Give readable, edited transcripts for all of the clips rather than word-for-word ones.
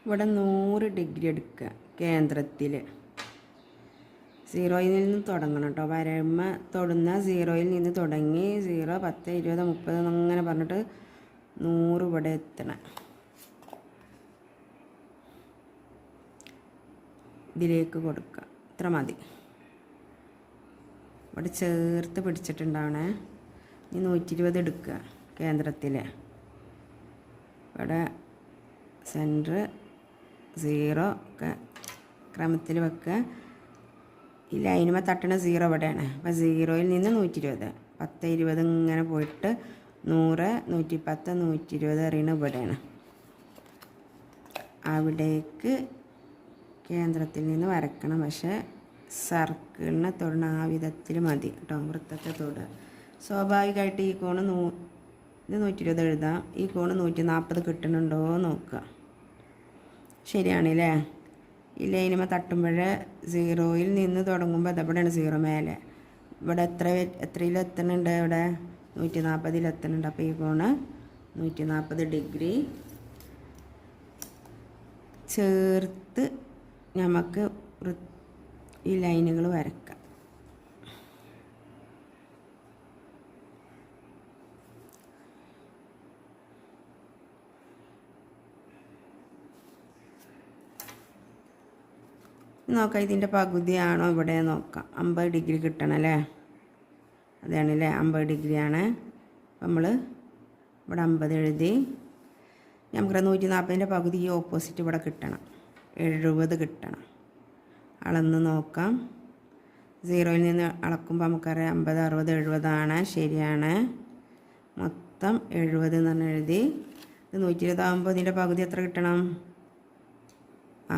ഇവിടെ 100 ഡിഗ്രി എടുക്കുക. കേന്ദ്രത്തിൽ 0യിൽ നിന്ന് തുടങ്ങണം കേട്ടോ. വരമ്പ തൊടുന്ന 0യിൽ നിന്ന് തുടങ്ങി 0, 10, 20, 30 അങ്ങനെ പറഞ്ഞിട്ട് 100 ഇവിടെ എത്തണം. ഇതിലേക്ക് കൊടുക്കുക. ഇത്ര മതി. ഇവിടെ ചേർത്ത് പിടിച്ചിട്ടുണ്ടാവണേ. ഇനി 120 എടുക്കുക. കേന്ദ്രത്തിൽ ഇവിടെ സെൻറ്റർ 0 ഒക്കെ ക്രമത്തിൽ വെക്കുക. ഈ ലൈനുമ്പോൾ തട്ടണ 0 ഇവിടെയാണ്. അപ്പോൾ 0യിൽ നിന്ന് 120, 10, 20 ഇങ്ങനെ പോയിട്ട് 100, 110, 120 അറിയണ ഇവിടെയാണ്. അവിടേക്ക് കേന്ദ്രത്തിൽ നിന്ന് വരക്കണം. പക്ഷേ സർക്കിളിനെ തൊടണ ആ വിധത്തിൽ മതി കേട്ടോ. വൃത്തത്തെ തൊടുക. സ്വാഭാവികമായിട്ട് ഈ കോണ് ഇത് 120 എഴുതാം. ഈ കോണ് 140 കിട്ടുന്നുണ്ടോ നോക്കുക. ശരിയാണല്ലേ? ഈ ലൈനുമ്പോൾ തട്ടുമ്പോഴേ 0യിൽ നിന്ന് തുടങ്ങുമ്പോൾ അതെവിടെയാണ് 0 മേലെ. ഇവിടെ എത്രയിൽ എത്തുന്നുണ്ട്? ഇവിടെ 140ൽ എത്തുന്നുണ്ട്. അപ്പോൾ ഈ കോണ് 140 ഡിഗ്രി ചേർത്ത് നമുക്ക് ഈ ലൈനുകൾ വരക്കാം. നോക്കാം ഇതിൻ്റെ പകുതിയാണോ ഇവിടെ നോക്കാം. 50 ഡിഗ്രി കിട്ടണം അല്ലേ? അതാണല്ലേ 50 ഡിഗ്രിയാണ്. നമ്മൾ ഇവിടെ 50 എഴുതി. നമുക്ക് 140ൻ്റെ പകുതി ഈ ഓപ്പോസിറ്റ് ഇവിടെ കിട്ടണം. 70 കിട്ടണം. അളന്ന് നോക്കാം. 0യിൽ നിന്ന് അളക്കുമ്പോൾ നമുക്കറിയാം 50, 60, 70 ആണ്. ശരിയാണ്. മൊത്തം 70 എന്ന് പറഞ്ഞ് എഴുതി. ഇത് 120 ആകുമ്പോൾ ഇതിൻ്റെ പകുതി എത്ര കിട്ടണം?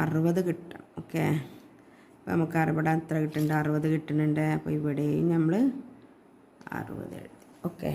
60 കിട്ടണം. ഓക്കെ. അപ്പോൾ നമുക്ക് ഇവിടെ എത്ര കിട്ടുന്നുണ്ട്? 60 കിട്ടുന്നുണ്ട്. അപ്പോൾ ഇവിടെയും നമ്മൾ 60 എഴുതി. ഓക്കെ.